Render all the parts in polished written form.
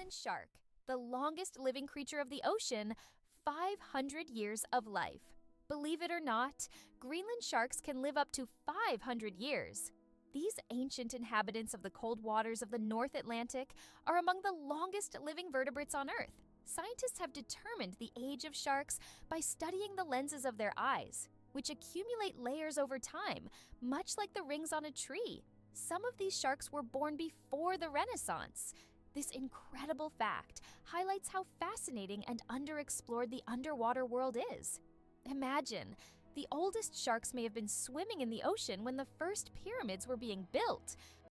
Greenland shark, the longest living creature of the ocean, 500 years of life. Believe it or not, Greenland sharks can live up to 500 years. These ancient inhabitants of the cold waters of the North Atlantic are among the longest living vertebrates on Earth. Scientists have determined the age of sharks by studying the lenses of their eyes, which accumulate layers over time, much like the rings on a tree. Some of these sharks were born before the Renaissance. This incredible fact highlights how fascinating and underexplored the underwater world is. Imagine, the oldest sharks may have been swimming in the ocean when the first pyramids were being built.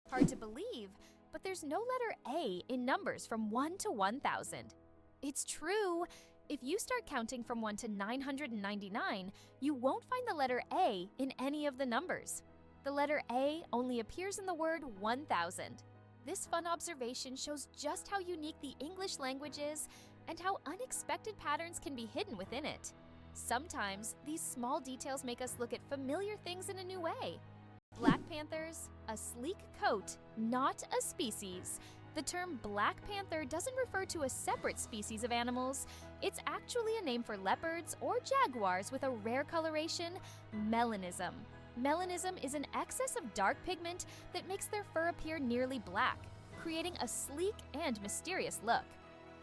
Hard to believe, but there's no letter A in numbers from 1 to 1,000. It's true. If you start counting from 1 to 999, you won't find the letter A in any of the numbers. The letter A only appears in the word 1,000. This fun observation shows just how unique the English language is and how unexpected patterns can be hidden within it. Sometimes, these small details make us look at familiar things in a new way. Black panthers, a sleek coat, not a species. The term black panther doesn't refer to a separate species of animals. It's actually a name for leopards or jaguars with a rare coloration, melanism. Melanism is an excess of dark pigment that makes their fur appear nearly black, creating a sleek and mysterious look.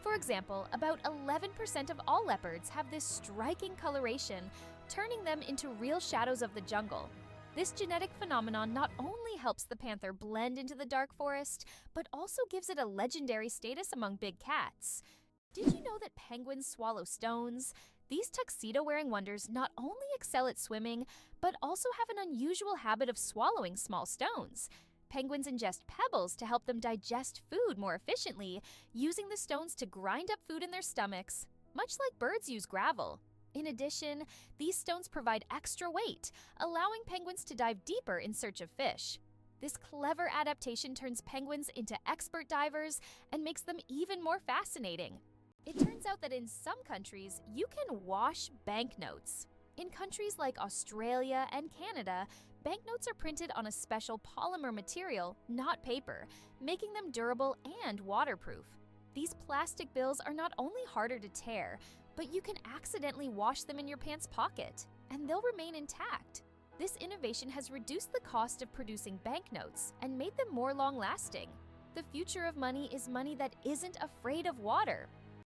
For example, about 11% of all leopards have this striking coloration, turning them into real shadows of the jungle. This genetic phenomenon not only helps the panther blend into the dark forest, but also gives it a legendary status among big cats. Did you know that penguins swallow stones? These tuxedo-wearing wonders not only excel at swimming, but also have an unusual habit of swallowing small stones. Penguins ingest pebbles to help them digest food more efficiently, using the stones to grind up food in their stomachs, much like birds use gravel. In addition, these stones provide extra weight, allowing penguins to dive deeper in search of fish. This clever adaptation turns penguins into expert divers and makes them even more fascinating. It turns out that in some countries, you can wash banknotes. In countries like Australia and Canada, banknotes are printed on a special polymer material, not paper, making them durable and waterproof. These plastic bills are not only harder to tear, but you can accidentally wash them in your pants pocket, and they'll remain intact. This innovation has reduced the cost of producing banknotes and made them more long-lasting. The future of money is money that isn't afraid of water.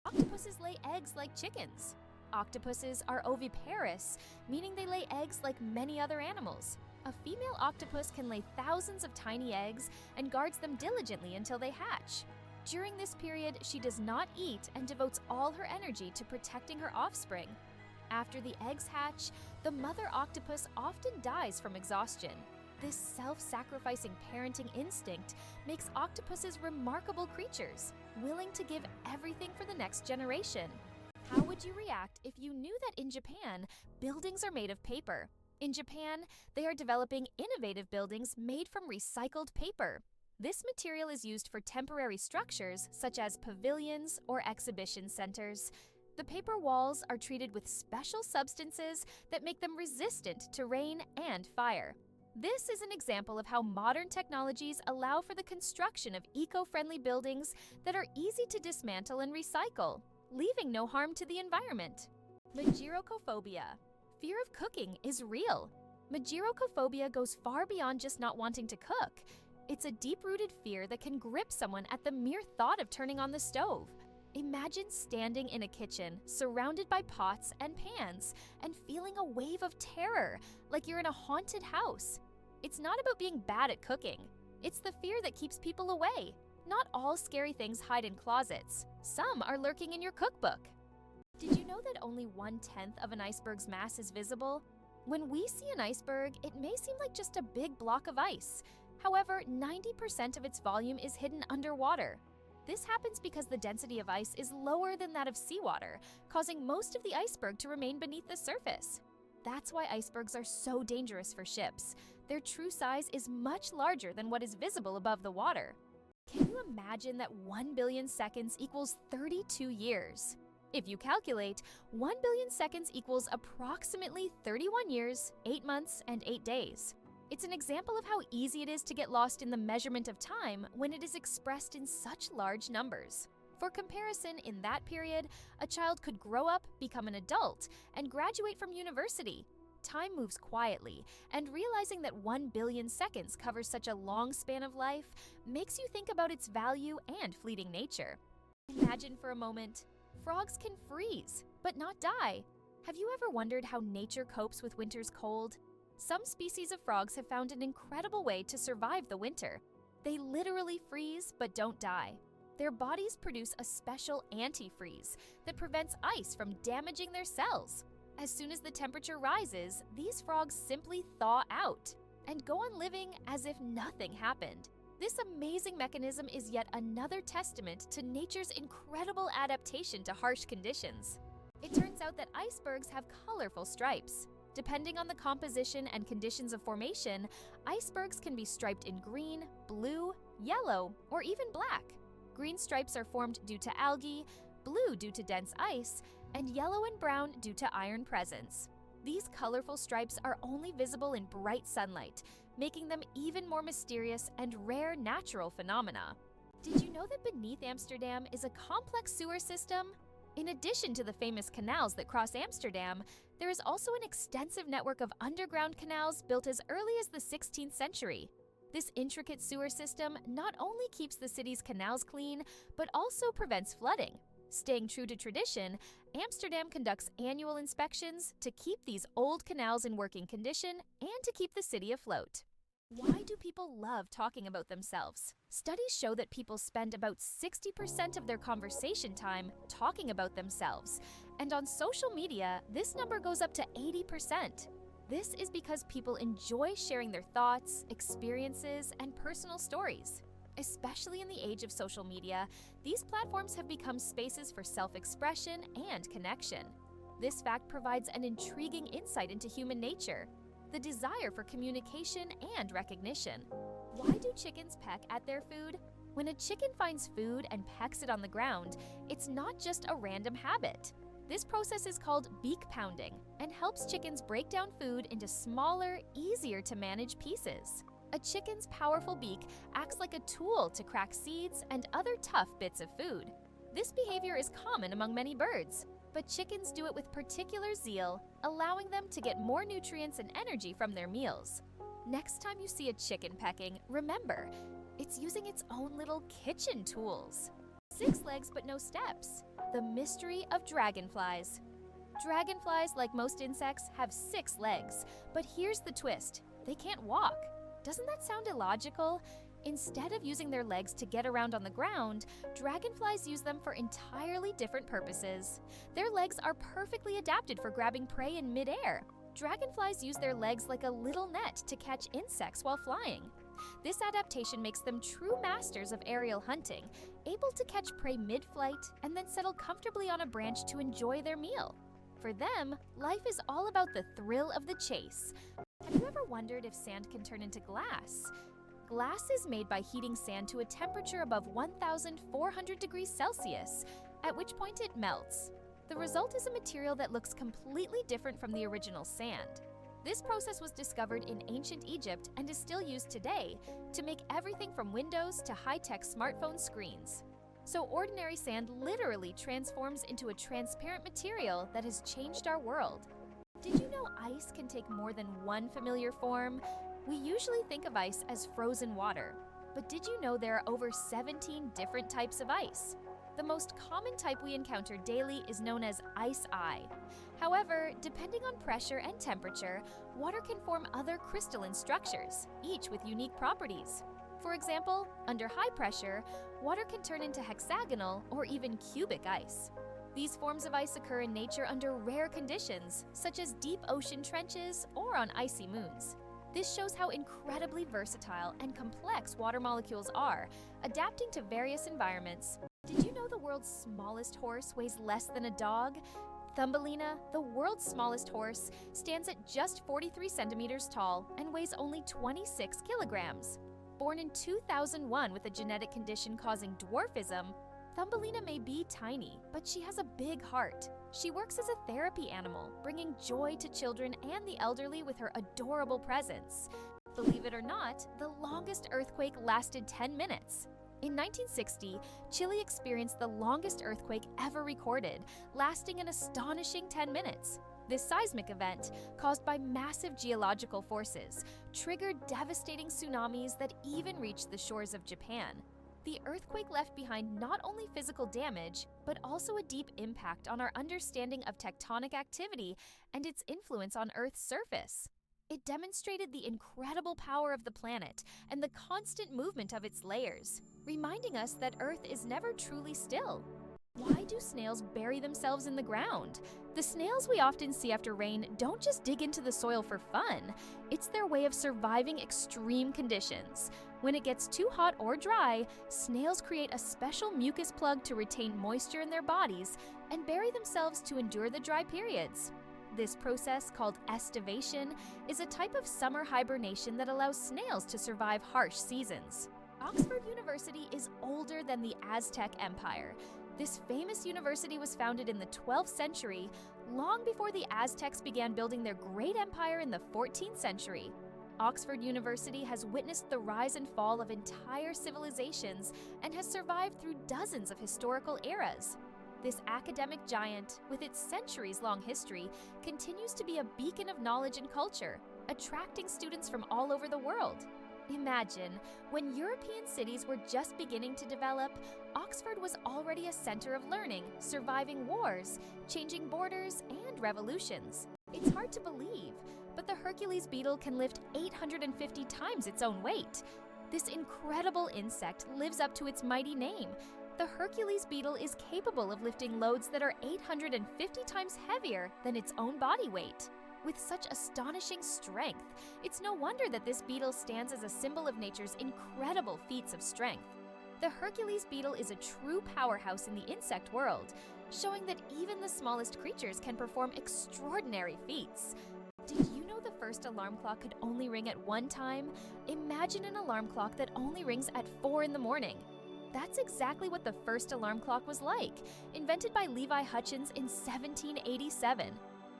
Octopuses lay eggs like chickens. Octopuses are oviparous, meaning they lay eggs like many other animals. A female octopus can lay thousands of tiny eggs and guards them diligently until they hatch. During this period, she does not eat and devotes all her energy to protecting her offspring. After the eggs hatch, the mother octopus often dies from exhaustion. This self-sacrificing parenting instinct makes octopuses remarkable creatures, willing to give everything for the next generation. How would you react if you knew that in Japan, buildings are made of paper? In Japan, they are developing innovative buildings made from recycled paper. This material is used for temporary structures such as pavilions or exhibition centers. The paper walls are treated with special substances that make them resistant to rain and fire. This is an example of how modern technologies allow for the construction of eco-friendly buildings that are easy to dismantle and recycle, leaving no harm to the environment. Mageirocophobia. Fear of cooking is real. Mageirocophobia goes far beyond just not wanting to cook. It's a deep-rooted fear that can grip someone at the mere thought of turning on the stove. Imagine standing in a kitchen, surrounded by pots and pans, and feeling a wave of terror, like you're in a haunted house. It's not about being bad at cooking. It's the fear that keeps people away. Not all scary things hide in closets. Some are lurking in your cookbook. Did you know that only 1/10 of an iceberg's mass is visible? When we see an iceberg, it may seem like just a big block of ice. However, 90% of its volume is hidden underwater. This happens because the density of ice is lower than that of seawater, causing most of the iceberg to remain beneath the surface. That's why icebergs are so dangerous for ships. Their true size is much larger than what is visible above the water. Can you imagine that 1 billion seconds equals 32 years? If you calculate, 1 billion seconds equals approximately 31 years, 8 months, and 8 days. It's an example of how easy it is to get lost in the measurement of time when it is expressed in such large numbers. For comparison, in that period, a child could grow up, become an adult, and graduate from university. Time moves quietly, and realizing that 1 billion seconds covers such a long span of life makes you think about its value and fleeting nature. Imagine for a moment, frogs can freeze, but not die. Have you ever wondered how nature copes with winter's cold? Some species of frogs have found an incredible way to survive the winter. They literally freeze but don't die. Their bodies produce a special antifreeze that prevents ice from damaging their cells. As soon as the temperature rises, these frogs simply thaw out and go on living as if nothing happened. This amazing mechanism is yet another testament to nature's incredible adaptation to harsh conditions. It turns out that icebergs have colorful stripes. Depending on the composition and conditions of formation, icebergs can be striped in green, blue, yellow, or even black. Green stripes are formed due to algae, blue due to dense ice, and yellow and brown due to iron presence. These colorful stripes are only visible in bright sunlight, making them even more mysterious and rare natural phenomena. Did you know that beneath Amsterdam is a complex sewer system? In addition to the famous canals that cross Amsterdam, there is also an extensive network of underground canals built as early as the 16th century. This intricate sewer system not only keeps the city's canals clean, but also prevents flooding. Staying true to tradition, Amsterdam conducts annual inspections to keep these old canals in working condition and to keep the city afloat. Why do people love talking about themselves? Studies show that people spend about 60% of their conversation time talking about themselves, and on social media, this number goes up to 80%. This is because people enjoy sharing their thoughts, experiences, and personal stories. Especially in the age of social media, these platforms have become spaces for self-expression and connection. This fact provides an intriguing insight into human nature, the desire for communication and recognition. Why do chickens peck at their food? When a chicken finds food and pecks it on the ground, it's not just a random habit. This process is called beak pounding and helps chickens break down food into smaller, easier to manage pieces. A chicken's powerful beak acts like a tool to crack seeds and other tough bits of food. This behavior is common among many birds, but chickens do it with particular zeal, allowing them to get more nutrients and energy from their meals. Next time you see a chicken pecking, remember, it's using its own little kitchen tools. 6 legs but no steps. The mystery of dragonflies. Dragonflies, like most insects, have 6 legs, but here's the twist: they can't walk. Doesn't that sound illogical? Instead of using their legs to get around on the ground, dragonflies use them for entirely different purposes. Their legs are perfectly adapted for grabbing prey in midair. Dragonflies use their legs like a little net to catch insects while flying. This adaptation makes them true masters of aerial hunting, able to catch prey mid-flight and then settle comfortably on a branch to enjoy their meal. For them, life is all about the thrill of the chase. Have you ever wondered if sand can turn into glass? Glass is made by heating sand to a temperature above 1,400 degrees Celsius, at which point it melts. The result is a material that looks completely different from the original sand. This process was discovered in ancient Egypt and is still used today to make everything from windows to high-tech smartphone screens. So ordinary sand literally transforms into a transparent material that has changed our world. Did you know ice can take more than one familiar form? We usually think of ice as frozen water, but did you know there are over 17 different types of ice? The most common type we encounter daily is known as ice. However, depending on pressure and temperature, water can form other crystalline structures, each with unique properties. For example, under high pressure, water can turn into hexagonal or even cubic ice. These forms of ice occur in nature under rare conditions, such as deep ocean trenches or on icy moons. This shows how incredibly versatile and complex water molecules are, adapting to various environments. Did you know the world's smallest horse weighs less than a dog? Thumbelina, the world's smallest horse, stands at just 43 centimeters tall and weighs only 26 kilograms. Born in 2001 with a genetic condition causing dwarfism, Thumbelina may be tiny, but she has a big heart. She works as a therapy animal, bringing joy to children and the elderly with her adorable presence. Believe it or not, the longest earthquake lasted 10 minutes. In 1960, Chile experienced the longest earthquake ever recorded, lasting an astonishing 10 minutes. This seismic event, caused by massive geological forces, triggered devastating tsunamis that even reached the shores of Japan. The earthquake left behind not only physical damage, but also a deep impact on our understanding of tectonic activity and its influence on Earth's surface. It demonstrated the incredible power of the planet and the constant movement of its layers, reminding us that Earth is never truly still. Why do snails bury themselves in the ground? The snails we often see after rain don't just dig into the soil for fun. It's their way of surviving extreme conditions. When it gets too hot or dry, snails create a special mucus plug to retain moisture in their bodies and bury themselves to endure the dry periods. This process, called estivation, is a type of summer hibernation that allows snails to survive harsh seasons. Oxford University is older than the Aztec Empire. This famous university was founded in the 12th century, long before the Aztecs began building their great empire in the 14th century. Oxford University has witnessed the rise and fall of entire civilizations and has survived through dozens of historical eras. This academic giant, with its centuries-long history, continues to be a beacon of knowledge and culture, attracting students from all over the world. Imagine, when European cities were just beginning to develop, Oxford was already a center of learning, surviving wars, changing borders, and revolutions. It's hard to believe, but the Hercules beetle can lift 850 times its own weight. This incredible insect lives up to its mighty name. The Hercules beetle is capable of lifting loads that are 850 times heavier than its own body weight. With such astonishing strength, it's no wonder that this beetle stands as a symbol of nature's incredible feats of strength. The Hercules beetle is a true powerhouse in the insect world, showing that even the smallest creatures can perform extraordinary feats. Did you know the first alarm clock could only ring at one time? Imagine an alarm clock that only rings at 4 in the morning. That's exactly what the first alarm clock was like, invented by Levi Hutchins in 1787.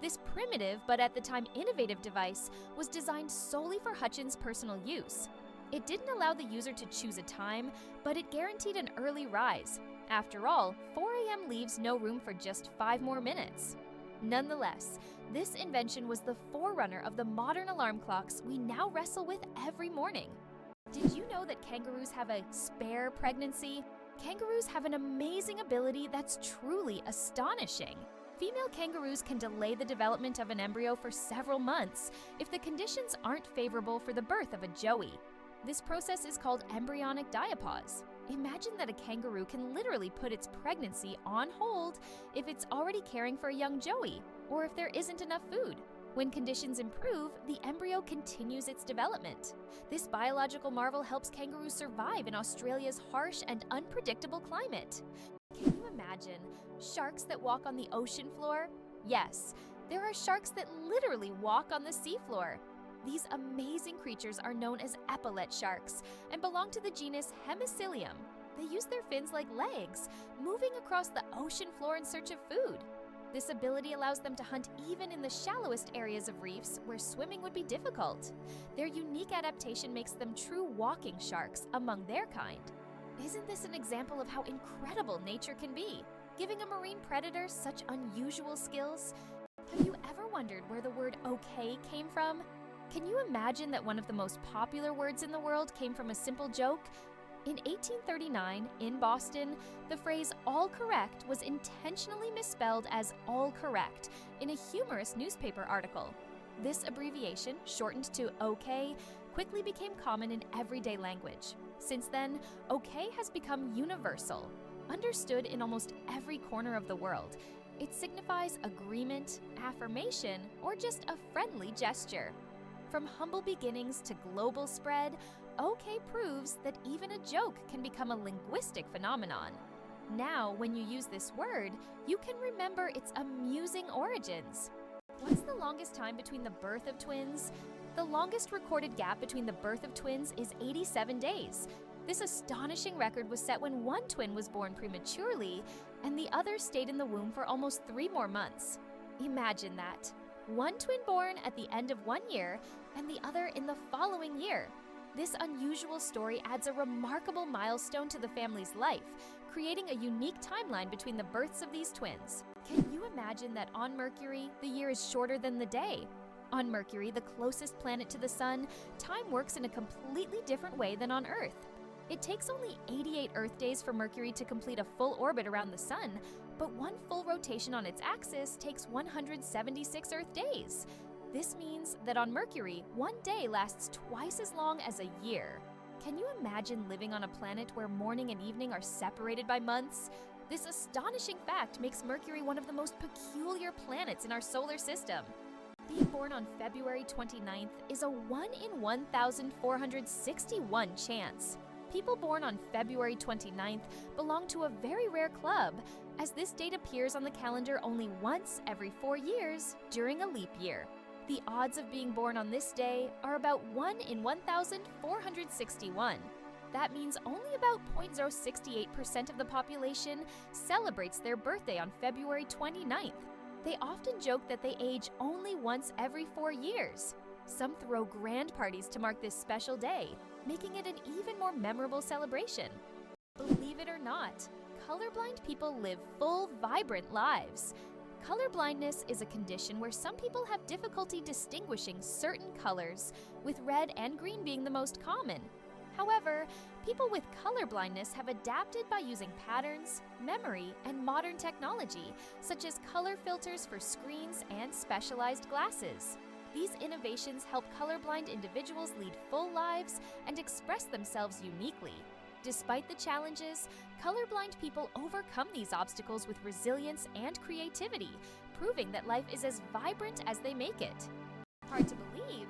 This primitive, but at the time innovative device was designed solely for Hutchins' personal use. It didn't allow the user to choose a time, but it guaranteed an early rise. After all, 4 a.m. leaves no room for just 5 more minutes. Nonetheless, this invention was the forerunner of the modern alarm clocks we now wrestle with every morning. Did you know that kangaroos have a spare pregnancy? Kangaroos have an amazing ability that's truly astonishing. Female kangaroos can delay the development of an embryo for several months if the conditions aren't favorable for the birth of a joey. This process is called embryonic diapause. Imagine that a kangaroo can literally put its pregnancy on hold if it's already caring for a young joey, or if there isn't enough food. When conditions improve, the embryo continues its development. This biological marvel helps kangaroos survive in Australia's harsh and unpredictable climate. Can you imagine sharks that walk on the ocean floor? Yes, there are sharks that literally walk on the seafloor. These amazing creatures are known as epaulet sharks and belong to the genus Hemicillium. They use their fins like legs, moving across the ocean floor in search of food. This ability allows them to hunt even in the shallowest areas of reefs where swimming would be difficult. Their unique adaptation makes them true walking sharks among their kind. Isn't this an example of how incredible nature can be, giving a marine predator such unusual skills? Have you ever wondered where the word okay came from? Can you imagine that one of the most popular words in the world came from a simple joke? In 1839, in Boston, the phrase all correct was intentionally misspelled as all correct in a humorous newspaper article. This abbreviation, shortened to OK, quickly became common in everyday language. Since then, OK has become universal, understood in almost every corner of the world. It signifies agreement, affirmation, or just a friendly gesture. From humble beginnings to global spread, OK proves that even a joke can become a linguistic phenomenon. Now, when you use this word, you can remember its amusing origins. What's the longest time between the birth of twins? The longest recorded gap between the birth of twins is 87 days. This astonishing record was set when one twin was born prematurely and the other stayed in the womb for almost 3 more months. Imagine that. One twin born at the end of 1 year and the other in the following year. This unusual story adds a remarkable milestone to the family's life, creating a unique timeline between the births of these twins. Can you imagine that on Mercury, the year is shorter than the day? On Mercury, the closest planet to the Sun, time works in a completely different way than on Earth. It takes only 88 Earth days for Mercury to complete a full orbit around the Sun, but one full rotation on its axis takes 176 Earth days. This means that on Mercury, one day lasts twice as long as a year. Can you imagine living on a planet where morning and evening are separated by months? This astonishing fact makes Mercury one of the most peculiar planets in our solar system. Being born on February 29th is a 1 in 1,461 chance. People born on February 29th belong to a very rare club, as this date appears on the calendar only once every 4 years during a leap year. The odds of being born on this day are about 1 in 1,461. That means only about 0.068% of the population celebrates their birthday on February 29th. They often joke that they age only once every 4 years. Some throw grand parties to mark this special day, making it an even more memorable celebration. Believe it or not, colorblind people live full, vibrant lives. Colorblindness is a condition where some people have difficulty distinguishing certain colors, with red and green being the most common. However, people with colorblindness have adapted by using patterns, memory, and modern technology, such as color filters for screens and specialized glasses. These innovations help colorblind individuals lead full lives and express themselves uniquely. Despite the challenges, colorblind people overcome these obstacles with resilience and creativity, proving that life is as vibrant as they make it. Hard to believe,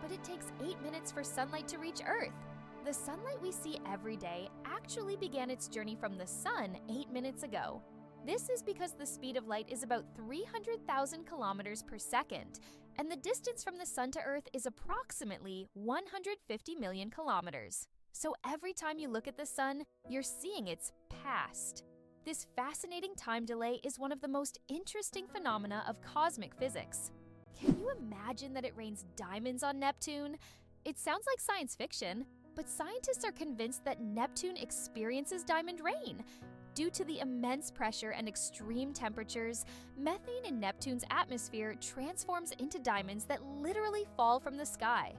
but it takes 8 minutes for sunlight to reach Earth. The sunlight we see every day actually began its journey from the sun 8 minutes ago. This is because the speed of light is about 300,000 kilometers per second, and the distance from the sun to Earth is approximately 150 million kilometers. So every time you look at the sun, you're seeing its past. This fascinating time delay is one of the most interesting phenomena of cosmic physics. Can you imagine that it rains diamonds on Neptune? It sounds like science fiction, but scientists are convinced that Neptune experiences diamond rain. Due to the immense pressure and extreme temperatures, methane in Neptune's atmosphere transforms into diamonds that literally fall from the sky.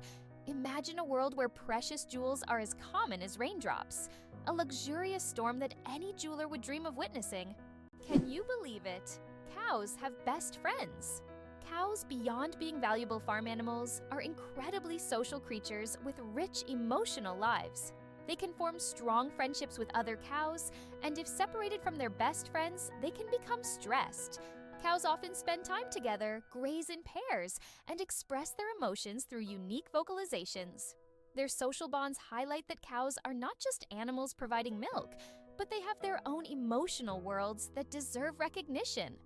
Imagine a world where precious jewels are as common as raindrops, a luxurious storm that any jeweler would dream of witnessing. Can you believe it? Cows have best friends. Cows, beyond being valuable farm animals, are incredibly social creatures with rich emotional lives. They can form strong friendships with other cows, and if separated from their best friends, they can become stressed. Cows often spend time together, graze in pairs, and express their emotions through unique vocalizations. Their social bonds highlight that cows are not just animals providing milk, but they have their own emotional worlds that deserve recognition.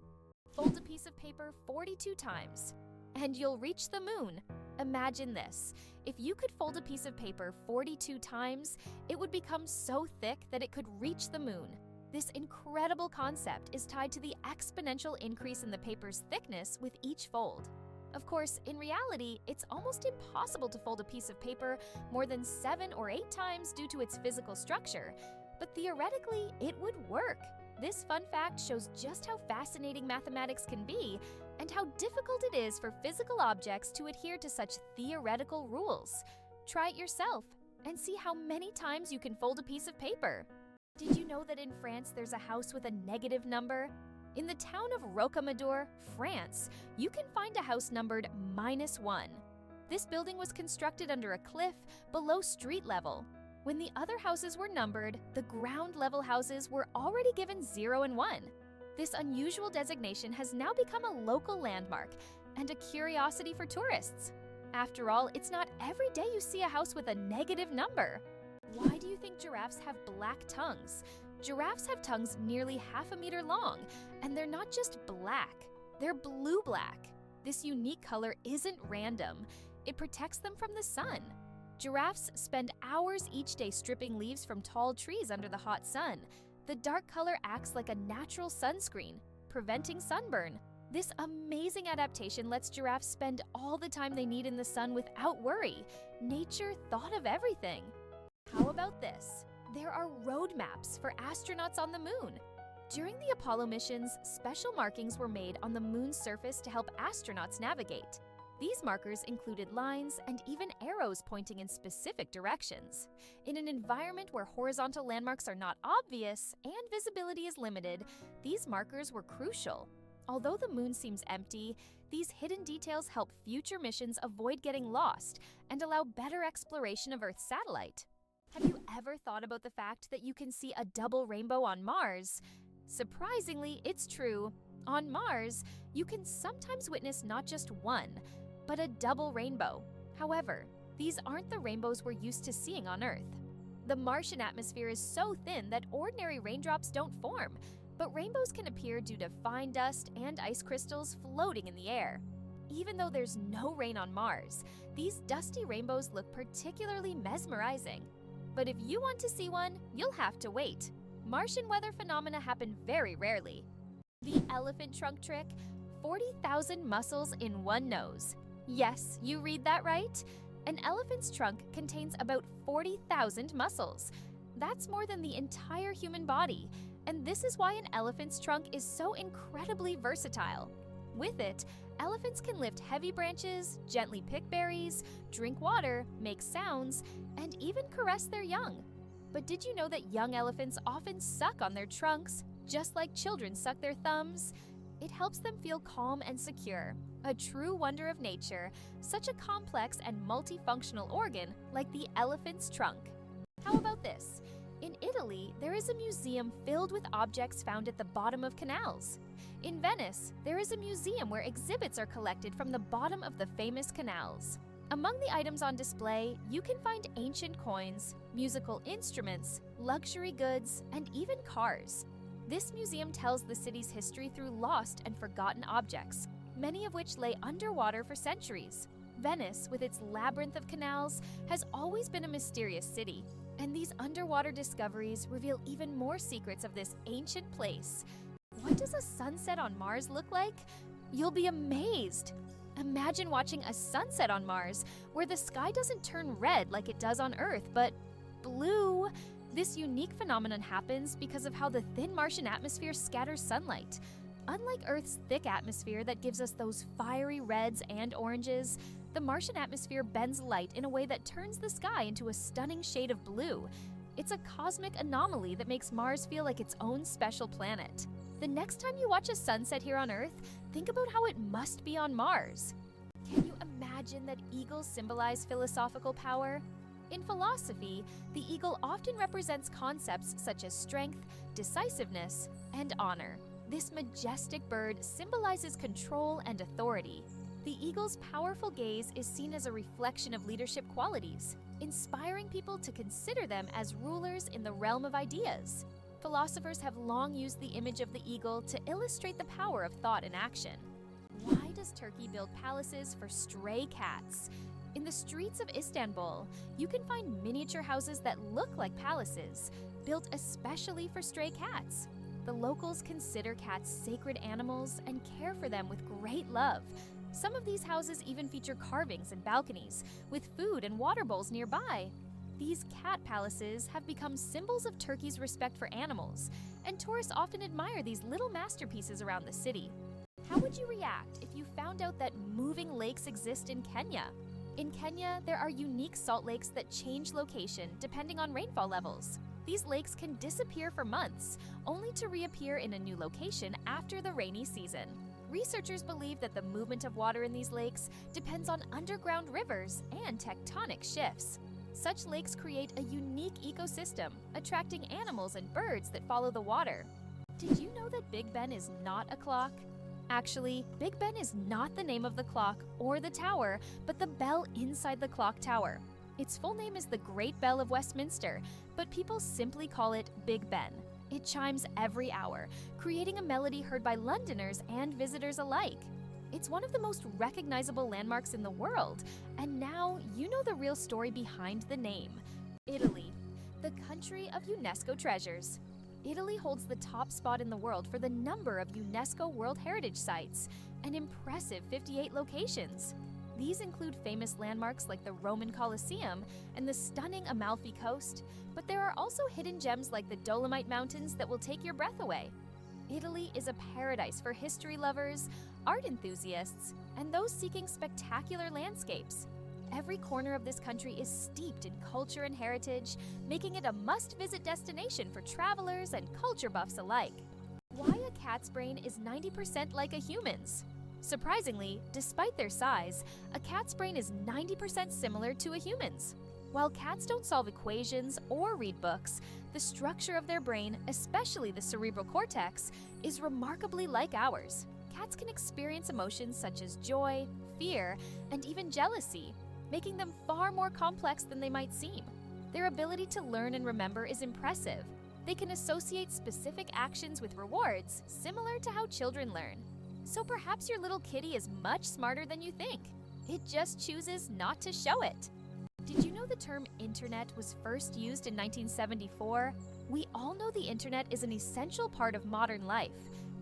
Fold a piece of paper 42 times, and you'll reach the moon. Imagine this. If you could fold a piece of paper 42 times, it would become so thick that it could reach the moon. This incredible concept is tied to the exponential increase in the paper's thickness with each fold. Of course, in reality, it's almost impossible to fold a piece of paper more than 7 or 8 times due to its physical structure, but theoretically, it would work. This fun fact shows just how fascinating mathematics can be and how difficult it is for physical objects to adhere to such theoretical rules. Try it yourself and see how many times you can fold a piece of paper. Did you know that in France there's a house with a negative number? In the town of Rocamadour, France, you can find a house numbered -1. This building was constructed under a cliff below street level. When the other houses were numbered, the ground level houses were already given 0 and 1. This unusual designation has now become a local landmark and a curiosity for tourists. After all, it's not every day you see a house with a negative number. Why do you think giraffes have black tongues? Giraffes have tongues nearly half a meter long, and they're not just black, they're blue-black. This unique color isn't random. It protects them from the sun. Giraffes spend hours each day stripping leaves from tall trees under the hot sun. The dark color acts like a natural sunscreen, preventing sunburn. This amazing adaptation lets giraffes spend all the time they need in the sun without worry. Nature thought of everything. How about this? There are road maps for astronauts on the moon. During the Apollo missions, special markings were made on the moon's surface to help astronauts navigate. These markers included lines and even arrows pointing in specific directions. In an environment where horizontal landmarks are not obvious and visibility is limited, these markers were crucial. Although the moon seems empty, these hidden details help future missions avoid getting lost and allow better exploration of Earth's satellite. Have you ever thought about the fact that you can see a double rainbow on Mars? Surprisingly, it's true. On Mars, you can sometimes witness not just one, but a double rainbow. However, these aren't the rainbows we're used to seeing on Earth. The Martian atmosphere is so thin that ordinary raindrops don't form, but rainbows can appear due to fine dust and ice crystals floating in the air. Even though there's no rain on Mars, these dusty rainbows look particularly mesmerizing. But if you want to see one, you'll have to wait. Martian weather phenomena happen very rarely. The elephant trunk trick: 40,000 muscles in one nose. Yes, you read that right. An elephant's trunk contains about 40,000 muscles. That's more than the entire human body, and this is why an elephant's trunk is so incredibly versatile. With it, elephants can lift heavy branches, gently pick berries, drink water, make sounds, and even caress their young. But did you know that young elephants often suck on their trunks, just like children suck their thumbs? It helps them feel calm and secure. A true wonder of nature, such a complex and multifunctional organ like the elephant's trunk. How about this? In Italy, there is a museum filled with objects found at the bottom of canals. In Venice, there is a museum where exhibits are collected from the bottom of the famous canals. Among the items on display, you can find ancient coins, musical instruments, luxury goods, and even cars. This museum tells the city's history through lost and forgotten objects, many of which lay underwater for centuries. Venice, with its labyrinth of canals, has always been a mysterious city, and these underwater discoveries reveal even more secrets of this ancient place. What does a sunset on Mars look like? You'll be amazed! Imagine watching a sunset on Mars, where the sky doesn't turn red like it does on Earth, but blue. This unique phenomenon happens because of how the thin Martian atmosphere scatters sunlight. Unlike Earth's thick atmosphere that gives us those fiery reds and oranges, the Martian atmosphere bends light in a way that turns the sky into a stunning shade of blue. It's a cosmic anomaly that makes Mars feel like its own special planet. The next time you watch a sunset here on Earth, think about how it must be on Mars. Can you imagine that eagles symbolize philosophical power? In philosophy, the eagle often represents concepts such as strength, decisiveness, and honor. This majestic bird symbolizes control and authority. The eagle's powerful gaze is seen as a reflection of leadership qualities, inspiring people to consider them as rulers in the realm of ideas. Philosophers have long used the image of the eagle to illustrate the power of thought and action. Why does Turkey build palaces for stray cats? In the streets of Istanbul, you can find miniature houses that look like palaces, built especially for stray cats. The locals consider cats sacred animals and care for them with great love. Some of these houses even feature carvings and balconies, with food and water bowls nearby. These cat palaces have become symbols of Turkey's respect for animals, and tourists often admire these little masterpieces around the city. How would you react if you found out that moving lakes exist in Kenya? In Kenya, there are unique salt lakes that change location depending on rainfall levels. These lakes can disappear for months, only to reappear in a new location after the rainy season. Researchers believe that the movement of water in these lakes depends on underground rivers and tectonic shifts. Such lakes create a unique ecosystem, attracting animals and birds that follow the water. Did you know that Big Ben is not a clock? Actually, Big Ben is not the name of the clock or the tower, but the bell inside the clock tower. Its full name is the Great Bell of Westminster, but people simply call it Big Ben. It chimes every hour, creating a melody heard by Londoners and visitors alike. It's one of the most recognizable landmarks in the world, and now you know the real story behind the name. Italy, the country of UNESCO treasures. Italy holds the top spot in the world for the number of UNESCO World Heritage Sites, an impressive 58 locations. These include famous landmarks like the Roman Colosseum and the stunning Amalfi Coast, but there are also hidden gems like the Dolomite Mountains that will take your breath away. Italy is a paradise for history lovers, art enthusiasts, and those seeking spectacular landscapes. Every corner of this country is steeped in culture and heritage, making it a must-visit destination for travelers and culture buffs alike. Why a cat's brain is 90% like a human's? Surprisingly, despite their size, a cat's brain is 90% similar to a human's. While cats don't solve equations or read books, the structure of their brain, especially the cerebral cortex, is remarkably like ours. Cats can experience emotions such as joy, fear, and even jealousy, making them far more complex than they might seem. Their ability to learn and remember is impressive. They can associate specific actions with rewards, similar to how children learn. So perhaps your little kitty is much smarter than you think. It just chooses not to show it. Did you know the term internet was first used in 1974? We all know the internet is an essential part of modern life,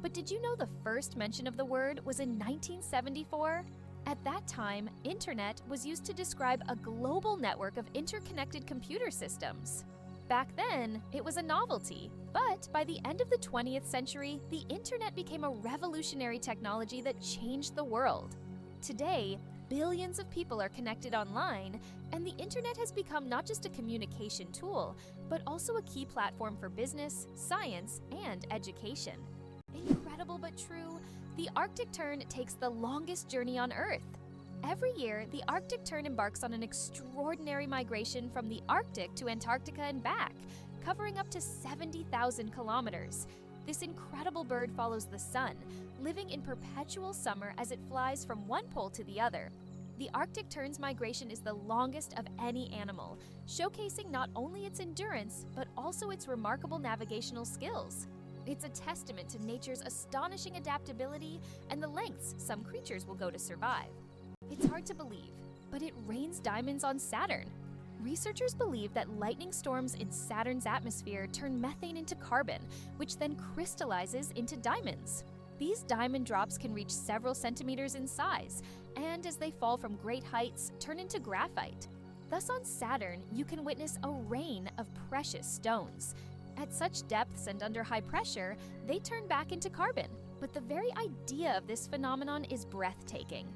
but did you know the first mention of the word was in 1974? At that time, internet was used to describe a global network of interconnected computer systems. Back then, it was a novelty, but by the end of the 20th century, the internet became a revolutionary technology that changed the world. Today, billions of people are connected online, and the internet has become not just a communication tool, but also a key platform for business, science, and education. Incredible but true, the Arctic tern takes the longest journey on Earth. Every year, the Arctic tern embarks on an extraordinary migration from the Arctic to Antarctica and back, covering up to 70,000 kilometers. This incredible bird follows the sun, living in perpetual summer as it flies from one pole to the other. The Arctic tern's migration is the longest of any animal, showcasing not only its endurance, but also its remarkable navigational skills. It's a testament to nature's astonishing adaptability and the lengths some creatures will go to survive. It's hard to believe, but it rains diamonds on Saturn. Researchers believe that lightning storms in Saturn's atmosphere turn methane into carbon, which then crystallizes into diamonds. These diamond drops can reach several centimeters in size, and as they fall from great heights, turn into graphite. Thus on Saturn, you can witness a rain of precious stones. At such depths and under high pressure, they turn back into carbon. But the very idea of this phenomenon is breathtaking.